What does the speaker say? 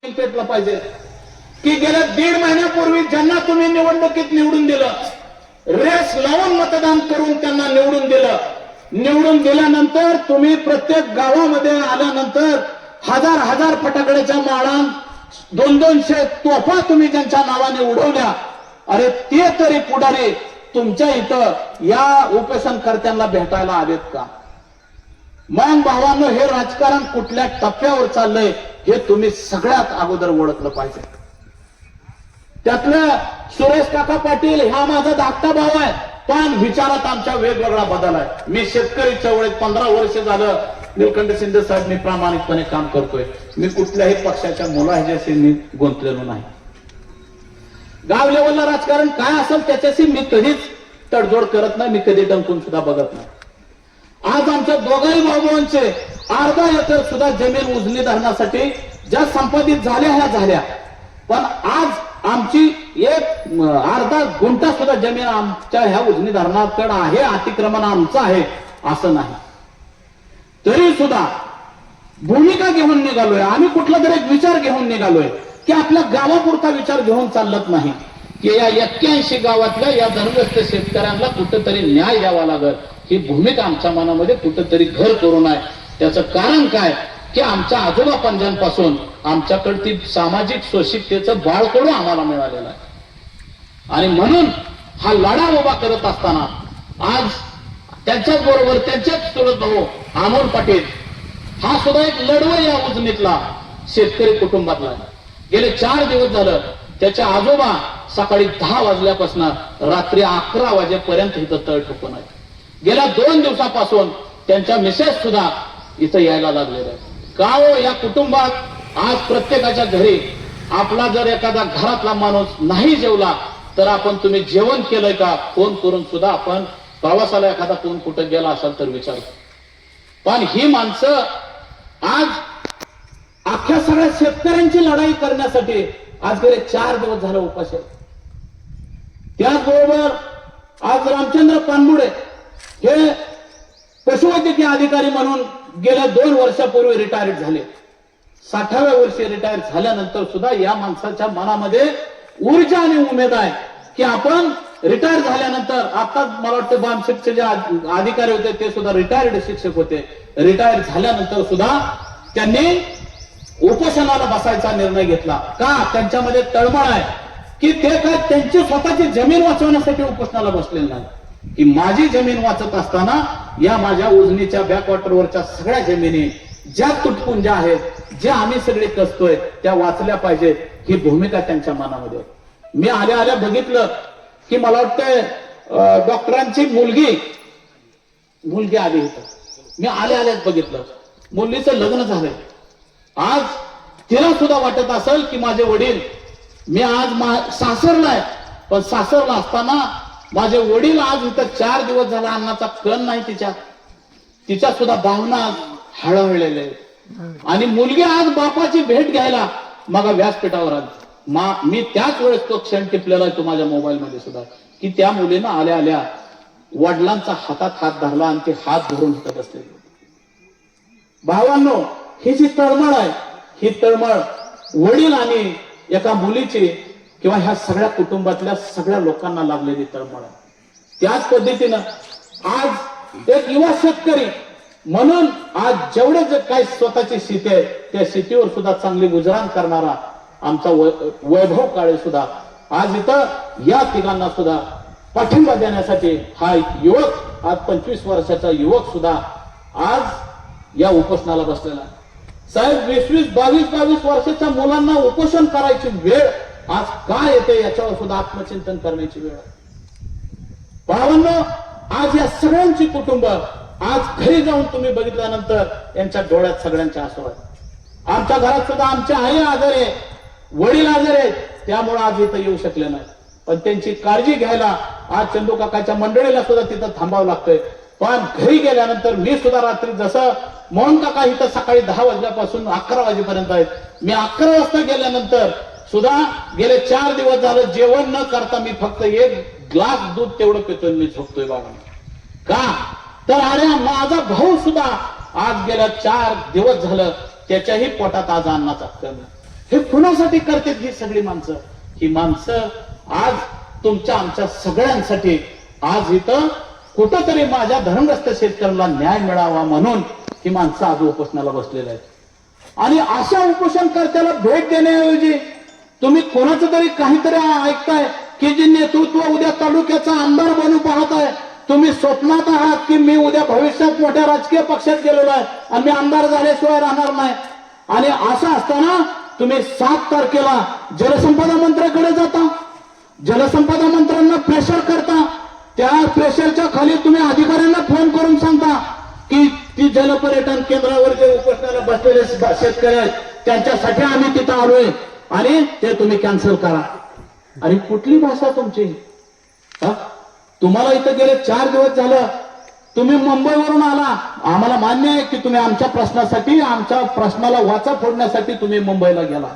पेटलं पाहिजे की गेल्या 1.5 महिन्यापूर्वी ज्यांना तुम्ही निवडणुकीत निवडून दिलं, रेस लावून मतदान करून त्यांना निवडून दिल्यानंतर तुम्ही प्रत्येक गावामध्ये आल्यानंतर हजार फटाकड्याच्या माळा 200 तोफा तुम्ही ज्यांच्या नावाने उडवल्या, अरे ते तरी पुढारी तुमच्या इथं या उपोषणकर्त्यांना भेटायला आलेत का? मग भावांनो, हे राजकारण कुठल्या टप्प्यावर चाललंय हे तुम्ही सगळ्यात अगोदर ओळखलं पाहिजे. त्यातलं सुरेश काका पाटील हा माझा धाकटा भाऊ आहे, पण विचारात आमच्या वेगवेगळा बदल आहे. मी शेतकरी चळवळीत 15 वर्ष झालं निलकंठ शिंदे साहेब मी प्रामाणिकपणे काम करतोय. मी कुठल्याही पक्षाच्या मुलाह्याच्याशी मी गुंतलेलो नाही. गाव लेवलला राजकारण काय असेल त्याच्याशी मी कधीच तडजोड करत नाही, मी कधी डंकून सुद्धा बघत नाही. आज आमच्या दोघाही भाऊभावांचे अर्धा एकर सुद्धा जमीन उजनी धरणासाठी ज्या संपादित झाल्या ह्या झाल्या, पण आज आमची एक अर्धा गुंठा सुद्धा जमीन आमच्या ह्या उजनी धरणाकडे आहे, अतिक्रमण आमचं आहे असं नाही. तरी सुद्धा भूमिका घेऊन निघालोय आम्ही, कुठला तरी एक विचार घेऊन निघालोय की आपल्या गावापुरता विचार घेऊन चालत नाही की या 81 गावातल्या या धनग्रस्त शेतकऱ्यांना कुठंतरी न्याय द्यावा लागल. ही भूमिका आमच्या मनामध्ये कुठंतरी घर करून आहे. त्याचं कारण काय की आमच्या आजोबा पंजांपासून आमच्याकडे ती सामाजिक शोषिकतेचं बाळकडू आम्हाला मिळालेलं आहे. आणि म्हणून हा लढा उभा करत असताना आज त्यांच्याच बरोबर त्यांच्याच चुलत भाऊ अमोल पाटील हा सुद्धा एक लढवय या उजनीतला शेतकरी कुटुंबातला आहे. गेले 4 दिवस झालं त्याच्या आजोबा सकाळी 10 वाजल्यापासून रात्री 11 वाजेपर्यंत इथं तळ ठोकून आहे. गेल्या 2 दिवसापासून त्यांच्या मिसेस सुद्धा इथं यायला लागलेल्या आहेत. का हो, या कुटुंबात आज प्रत्येकाच्या घरी आपला जर एखादा घरातला माणूस नाही जेवला तर आपण तुम्ही जेवण केलंय का फोन करून सुद्धा आपण प्रवासाला एखादा कोण कुठं गेला असेल तर विचारतो. पण ही माणसं आज अख्ख्या सगळ्या शेतकऱ्यांची लढाई करण्यासाठी आज गेले 4 दिवस झाले उपाशी आहेत. त्याचबरोबर आज रामचंद्र पानमुडे हे पशुवैद्यकीय अधिकारी म्हणून गेल्या 2 वर्षापूर्वी रिटायर्ड झाले. 60व्या वर्षी रिटायर झाल्यानंतर सुद्धा या माणसाच्या मनामध्ये ऊर्जा आणि उमेद आहे की आपण रिटायर झाल्यानंतर, आता मला वाटतं बामशेटचे जे अधिकारी होते ते सुद्धा रिटायर्ड शिक्षक होते, रिटायर झाल्यानंतर सुद्धा त्यांनी उपोषणाला बसायचा निर्णय घेतला. का? त्यांच्यामध्ये तळमळ आहे की ते काय त्यांची स्वतःची जमीन वाचवण्यासाठी उपोषणाला बसलेले नाही, की माझी जमीन वाचत असताना या माझ्या उजनीच्या बॅकवॉटरवरच्या सगळ्या जमिनी ज्या तुटपुंज्या आहेत, ज्या आम्ही सगळे कसतोय त्या वाचल्या पाहिजेत, ही भूमिका त्यांच्या मनामध्ये. मी आल्या बघितलं की मला वाटतं डॉक्टरांची मुलगी आली होती. मी आल्याच बघितलं मुलीचं लग्न झालंय. आज तिला सुद्धा वाटत असेल की माझे वडील, मी आज सासरला आहे पण सासरला असताना माझे वडील आज इथं 4 दिवस झाला अन्नाचा कण नाही तिच्या सुद्धा भावना आज हळहळलेल्या आहेत. आणि मुलगी आज बापाची भेट घ्यायला मग व्यासपीठावर आली. मी त्याच वेळेस तो क्षण टिपलेला आहे तो माझ्या मोबाईल मध्ये सुद्धा, की त्या मुलीनं आल्या वडिलांचा हातात हात धरला आणि ते हात धरून इथं बसले. भावांनो, ही जी तळमळ आहे, ही तळमळ वडील आणि एका मुलीची किंवा ह्या सगळ्या कुटुंबातल्या सगळ्या लोकांना लागलेली तळमळ आहे. त्याच पद्धतीनं आज एक युवा शेतकरी म्हणून आज जेवढे जे काही स्वतःची शेती आहे त्या शेतीवर सुद्धा चांगली गुजराण करणारा आमचा वैभव काळे सुद्धा आज इथं या तिघांना सुद्धा पाठिंबा देण्यासाठी हा युवक, आज 25 वर्षाचा युवक सुद्धा आज या उपोषणाला बसलेला आहे. साहेब, 22 वर्षाच्या मुलांना उपोषण करायची वेळ आज काय येते याच्यावर सुद्धा आत्मचिंतन करण्याची वेळ आहे. भावांनो, आज या सगळ्यांची कुटुंब आज घरी जाऊन तुम्ही बघितल्यानंतर यांच्या डोळ्यात सगळ्यांच्या आसू आहेत. आमच्या घरात सुद्धा आमच्या आई आजारी आहे, वडील आजारी आहेत, त्यामुळे आज इथं येऊ शकले नाही. पण त्यांची काळजी घ्यायला आज चंदू काकाच्या मंडळीला सुद्धा तिथं थांबावं लागतंय. पण घरी गेल्यानंतर मी सुद्धा रात्री, जसं मोहन काका इथं सकाळी 10 वाजल्यापासून 11 वाजेपर्यंत आहेत, मी 11 वाजता गेल्यानंतर सुद्धा गेले 4 दिवस झालं जेवण न करता मी फक्त 1 ग्लास दूध तेवढं पितोय, मी झोपतोय. बाबा का? तर अरे माझा भाऊ सुद्धा आज गेल्या 4 दिवस झालं त्याच्याही पोटात आज अन्नाचा कण. हे कुणासाठी करतात ही सगळी माणसं? ही माणसं आज तुमच्या आमच्या सगळ्यांसाठी आज इथं कुठंतरी माझ्या धर्मग्रस्त शेतकऱ्याला न्याय मिळावा म्हणून ही माणसं आज उपोषणाला बसलेली आहेत. आणि अशा उपोषणकर्त्याला भेट देण्याऐवजी तुम्ही कोणाचं तरी काहीतरी ऐकताय की जे नेतृत्व उद्या तालुक्याचा आमदार बनू पाहताय. तुम्ही स्वप्नात आहात की मी उद्या भविष्यात मोठ्या राजकीय पक्षात गेलेलो आहे आणि मी आमदार झाल्याशिवाय राहणार नाही. आणि असं असताना तुम्ही 7 तारखेला जलसंपदा मंत्र्याकडे जाता, जलसंपदा मंत्र्यांना प्रेशर करता. त्या प्रेशरच्या खाली तुम्ही अधिकाऱ्यांना फोन करून सांगता की ती जलपर्यटन केंद्रावर जे उपोषणाला बसलेले शेतकरी आहेत त्यांच्यासाठी आम्ही तिथं आलोय आणि ते तुम्ही कॅन्सल करा. आणि कुठली भाषा तुमची? तुम्हाला इथं गेले 4 दिवस झालं, तुम्ही मुंबईवरून आला. आम्हाला मान्य आहे की तुम्ही आमच्या प्रश्नासाठी, आमच्या प्रश्नाला वाचा फोडण्यासाठी तुम्ही मुंबईला गेला.